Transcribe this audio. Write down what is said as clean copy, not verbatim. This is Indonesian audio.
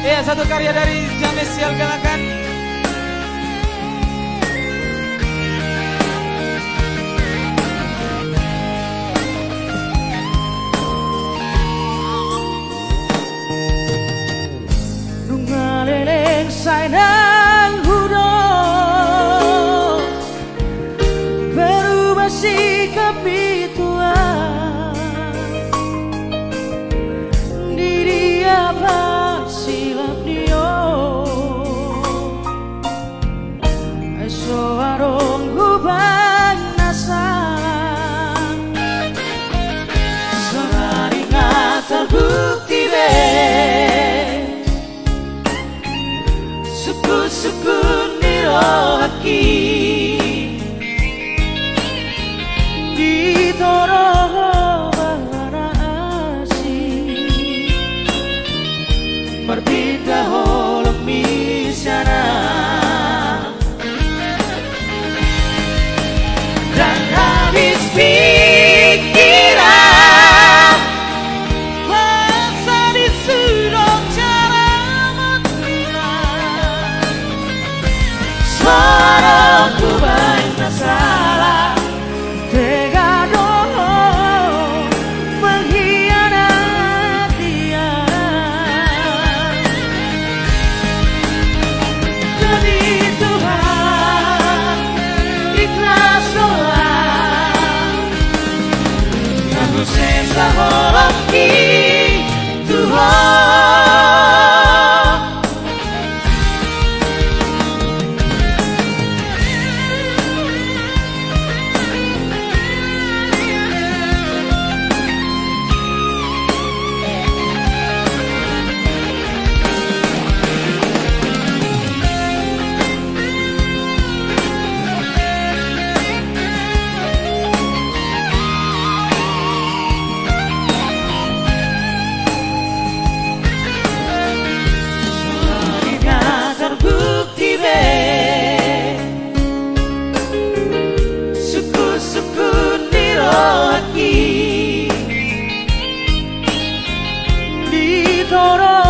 Iya, satu karya dari James Sial Galakan. Nungaleleng sainang hudo berubah sikap ituan diri apa silap dio eso arong hubang nasang semaringat terbukti be sukun nirohaki di toroh barasi berbeda holok misyana dan habis pikiran masa disuruh cara suaraku banyak salah tega dong mengkhianati dia jadi Tuhan ikhlas doa aku sesa holoki Tuhan. Terbukti be suku-suku nirohaki di toro